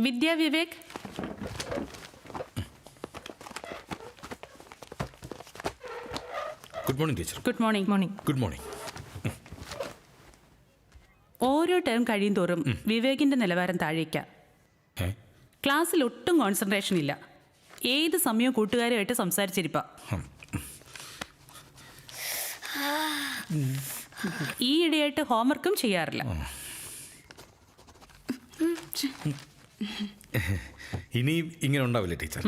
വിദ്യ Vivek. Good morning teacher. Good morning. Morning. Good morning. ഓരോ term കഴിയും തോറും വിവേകിന്റെ നിലവാരം താഴേക്കാം. ക്ലാസ്സിൽ ഒട്ടും കോൺസെൻട്രേഷൻ ഇല്ല. ഏത് സമയവും കൂട്ടുകാരുമായിട്ട് സംസാരിച്ചിരിപ്പ. ഈ ഇടയായിട്ട് ഹോംവർക്കും ചെയ്യാറില്ല. ഇനി ഇങ്ങനെ ഉണ്ടാവില്ല ടീച്ചർ.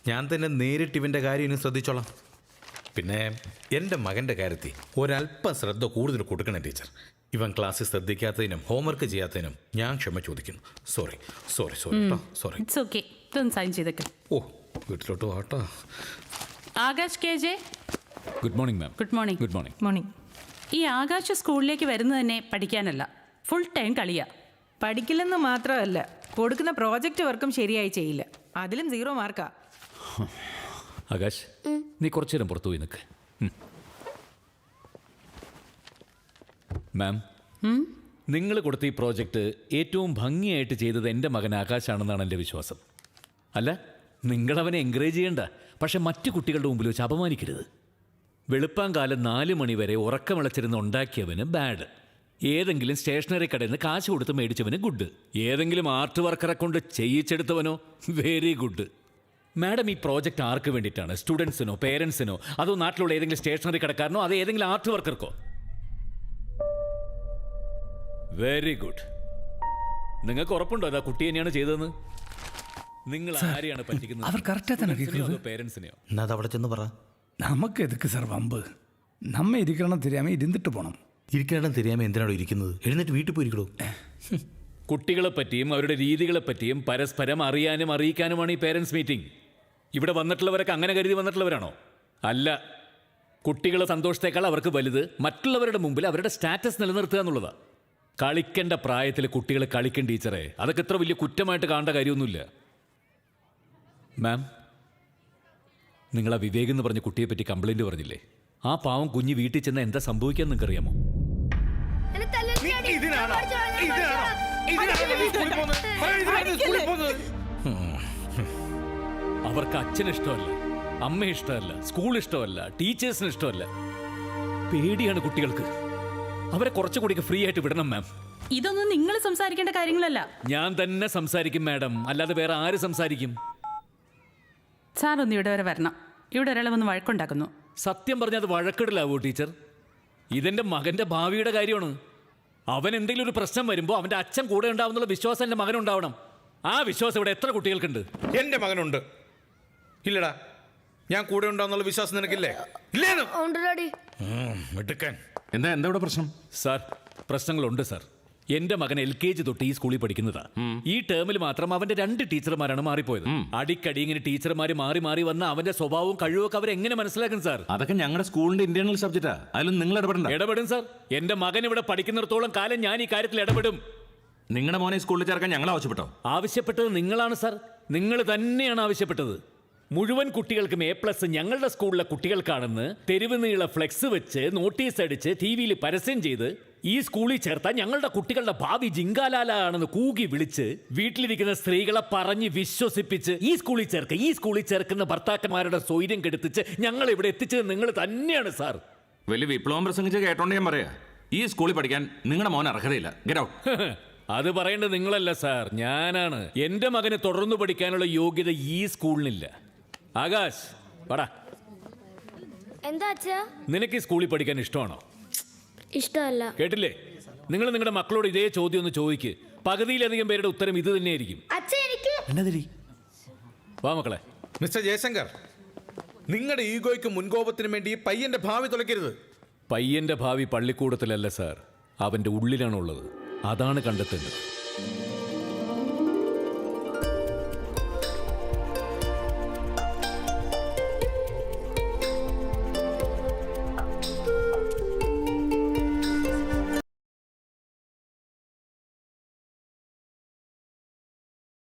ഞാൻ തന്നെ നേരിട്ട് ഇവൻ്റെ കാര്യം ഇനി ശ്രദ്ധിച്ചോളാം. പിന്നെ എൻ്റെ മകൻ്റെ കാര്യത്തിൽ ഒരല്പം ശ്രദ്ധ കൂടുതൽ കൊടുക്കണം ടീച്ചർ. ഇവൻ ക്ലാസ്സിൽ ശ്രദ്ധിക്കാത്തതിനും ഹോംവർക്ക് ചെയ്യാത്തതിനും ഞാൻ ക്ഷമ ചോദിക്കുന്നു. സോറി സോറി സോറി കേട്ടോ, സോറി. It's okay. ഇതൊന്ന് സൈൻ ചെയ്തേക്ക്. ഓ, വീട്ടിലോട്ട് വാട്ടോ. Akash K J. Good morning ma'am. Good morning. Good morning. Morning. ഈ ആകാശ് സ്കൂളിലേക്ക് വരുന്നത് തന്നെ പഠിക്കാനല്ല, ഫുൾ ടൈം കളിയാ. പഠിക്കില്ലെന്ന് മാത്രമല്ല, കൊടുക്കുന്ന പ്രോജക്റ്റ് വർക്കും ശരിയായി ചെയ്യില്ല. അതിലും 0 മാർക്കാ. ആകാശ്, നീ കുറച്ചു നേരം പുറത്തു പോയി നിൽക്ക്. മാം, നിങ്ങൾ കൊടുത്ത ഈ പ്രോജക്റ്റ് ഏറ്റവും ഭംഗിയായിട്ട് ചെയ്തത് എൻ്റെ മകൻ ആകാശാണെന്നാണ് എൻ്റെ വിശ്വാസം. അല്ല, നിങ്ങളവനെ എൻകറേജ് ചെയ്യണ്ട, പക്ഷെ മറ്റു കുട്ടികളുടെ മുമ്പിൽ വെച്ച് അപമാനിക്കരുത്. വെളുപ്പാങ്കാലം 4 മണി വരെ ഉറക്കമിളച്ചിരുന്ന് ഉണ്ടാക്കിയവന് ബാഡ്, ഏതെങ്കിലും സ്റ്റേഷനറി കടയിൽ നിന്ന് കാശ് കൊടുത്ത് മേടിച്ചവന് ഗുഡ്, ഏതെങ്കിലും ആർട്ട് വർക്കറെ കൊണ്ട് ചെയ്യിച്ചെടുത്തവനോ വെരി ഗുഡ്. മാഡം, ഈ പ്രോജക്റ്റ് ആർക്ക് വേണ്ടിയിട്ടാണ്? സ്റ്റുഡൻസിനോ, പേരൻസിനോ, അതോ നാട്ടിലുള്ള ഏതെങ്കിലും സ്റ്റേഷനറി കടക്കാരനോ, അതോ ഏതെങ്കിലും ആർട്ട് വർക്കർക്കോ? Very good. നിങ്ങൾക്ക് ഉറപ്പുണ്ടോ അതാ കുട്ടി തന്നെയാണ് ചെയ്തതെന്ന്? നിങ്ങൾ ആരെയാണ് പറ്റിക്കുന്നത്? പേരൻസിനെയോ? അവിടെ ചെന്ന് പറ. നമുക്ക് എതുക്ക് സാർ വമ്പ്? നമ്മ ഇരിക്കണം തിരിയാമ ഇരുന്നിട്ട് പോണം. ഇരിക്കണം തിരിയാമ എന്തിനാണോ ഇരിക്കുന്നത്? എഴുന്നേറ്റ് വീട്ടിൽ പോയിരിക്കണോ? കുട്ടികളെ പറ്റിയും അവരുടെ രീതികളെ പറ്റിയും പരസ്പരം അറിയാനും അറിയിക്കാനുമാണ് ഈ പേരൻസ് മീറ്റിംഗ്. ഇവിടെ വന്നിട്ടുള്ളവരൊക്കെ അങ്ങനെ കരുതി വന്നിട്ടുള്ളവരാണോ? അല്ല. കുട്ടികളെ സന്തോഷത്തേക്കാൾ അവർക്ക് വലുത് മറ്റുള്ളവരുടെ മുമ്പിൽ അവരുടെ സ്റ്റാറ്റസ് നിലനിർത്തുക എന്നുള്ളതാണ്. കളിക്കേണ്ട പ്രായത്തിൽ കുട്ടികൾ കളിക്കും ടീച്ചറെ. അതൊക്കെ ഇത്ര വലിയ കുറ്റമായിട്ട് കാണേണ്ട കാര്യമൊന്നുമില്ല. മാം, നിങ്ങൾ ആ വിവേക് എന്ന് പറഞ്ഞ കുട്ടിയെ പറ്റി കംപ്ലൈൻറ്റ് പറഞ്ഞില്ലേ? ആ പാവം കുഞ്ഞ് വീട്ടിൽ ചെന്ന് എന്താ സംഭവിക്കാൻ നിങ്ങൾക്ക് അറിയാമോ? അവർക്ക് അച്ഛന് ഇഷ്ടമല്ല, അമ്മ ഇഷ്ടമല്ല, സ്കൂൾ ഇഷ്ടമല്ല, ടീച്ചേഴ്സിന് ഇഷ്ടമല്ല. പേടിയാണ് കുട്ടികൾക്ക്. അവരെ കുറച്ചുകൂടി ഫ്രീ ആയിട്ട് വിടണം മാം. ഇതൊന്നും നിങ്ങൾ സംസാരിക്കേണ്ട കാര്യങ്ങളല്ല. ഞാൻ തന്നെ സംസാരിക്കും മാഡം, അല്ലാതെ വേറെ ആര് സംസാരിക്കും? സാർ ഒന്ന് ഇവിടെ വരെ വരണം. ഇവിടെ ഒരാളെ വന്ന് വഴക്കുണ്ടാക്കുന്നു. സത്യം പറഞ്ഞാൽ അത് വഴക്കിടലാവോ ടീച്ചർ? ഇതെന്റെ മകന്റെ ഭാവിയുടെ കാര്യമാണ്. അവൻ എന്തെങ്കിലും ഒരു പ്രശ്നം വരുമ്പോൾ അവന്റെ അച്ഛൻ കൂടെ ഉണ്ടാവുന്നുള്ള വിശ്വാസം എൻ്റെ മകനുണ്ടാവണം. ആ വിശ്വാസം ഇവിടെ എത്ര കുട്ടികൾക്കുണ്ട്? എൻ്റെ മകനുണ്ട്. ഇല്ലടാ, ഞാൻ കൂടെ ഉണ്ടാവുന്നുള്ള വിശ്വാസം നിനക്കില്ലേ? മിടുക്കൻ. എന്താ ഇവിടെ പ്രശ്നം? സാർ, പ്രശ്നങ്ങളുണ്ട് സാർ. എന്റെ മകൻ LKG തൊട്ട് ഈ സ്കൂളിൽ പഠിക്കുന്നതാ. ഈ ടേമിൽ മാത്രം അവന്റെ 2 ടീച്ചർമാരാണ് മാറിപ്പോയത്. അടിക്കടി ഇങ്ങനെ ടീച്ചർമാര് മാറി മാറി വന്ന അവന്റെ സ്വഭാവവും കഴിവൊക്കെ അവരെങ്ങനെ മനസ്സിലാക്കും സാർ? അതൊക്കെ ഞങ്ങളുടെ സ്കൂളിന്റെ ഇന്റേണൽ സബ്ജക്റ്റാ. അതിലും നിങ്ങൾ ഇടപെടണ്ട. ഇടപെടും സാർ. എന്റെ മകൻ ഇവിടെ പഠിക്കുന്നിടത്തോളം കാലം ഞാൻ ഈ കാര്യത്തിൽ ഇടപെടും. നിങ്ങളുടെ മോനെ സ്കൂളിൽ ചേർക്കാൻ ഞങ്ങൾ ആവശ്യപ്പെട്ടോ? ആവശ്യപ്പെട്ടത് നിങ്ങളാണ് സാർ. നിങ്ങൾ തന്നെയാണ് ആവശ്യപ്പെട്ടത്. മുഴുവൻ കുട്ടികൾക്കും A+ ഞങ്ങളുടെ സ്കൂളിലെ കുട്ടികൾക്കാണെന്ന് തെരുവ് നീള ഫ്ലെക്സ് വെച്ച് നോട്ടീസ് അടിച്ച് TV-യിൽ പരസ്യം ചെയ്ത് ഈ സ്കൂളിൽ ചേർത്താൽ ഞങ്ങളുടെ കുട്ടികളുടെ ഭാവി ജിങ്കാലാലാണെന്ന് കൂകി വിളിച്ച് വീട്ടിലിരിക്കുന്ന സ്ത്രീകളെ പറഞ്ഞ് വിശ്വസിപ്പിച്ച് ഈ സ്കൂളിൽ ചേർക്കുന്ന ഭർത്താക്കന്മാരുടെ സ്വൈര്യം കെടുത്തിച്ച് ഞങ്ങൾ ഇവിടെ എത്തിച്ചത് നിങ്ങൾ തന്നെയാണ് സാർ. വലിയ വിപ്ലവം പ്രസംഗിച്ച് കേട്ടോണ്ട് ഞാൻ പറയാ, ഈ സ്കൂളിൽ പഠിക്കാൻ നിങ്ങളുടെ മോൻ അർഹതയില്ല. Get out. അത് പറയേണ്ടത് നിങ്ങളല്ല സാർ, ഞാനാണ്. എന്റെ മകന് തുടർന്നു പഠിക്കാനുള്ള യോഗ്യത ഈ സ്കൂളിനില്ല. ആകാശ്, പടാ. എന്താ അച്ഛാ? നിനക്ക് ഈ സ്കൂളിൽ പഠിക്കാൻ ഇഷ്ടമാണോ? ഇഷ്ടമല്ല. കേട്ടില്ലേ? നിങ്ങൾ നിങ്ങളുടെ മക്കളോട് ഇതേ ചോദ്യം ഒന്ന് ചോദിക്ക്. പകുതിയിലധികം പേരുടെ ഉത്തരം ഇത് തന്നെയായിരിക്കും. വാ മക്കളെ. മിസ്റ്റർ ജയശങ്കർ, നിങ്ങളുടെ ഈഗോയ്ക്ക് മുൻകോപത്തിനും വേണ്ടി ഈ പയ്യന്റെ ഭാവി തുലയ്ക്കരുത്. പയ്യന്റെ ഭാവി പള്ളിക്കൂടത്തിലല്ല സാർ, അവന്റെ ഉള്ളിലാണുള്ളത്. അതാണ് കണ്ടെത്തേണ്ടത്.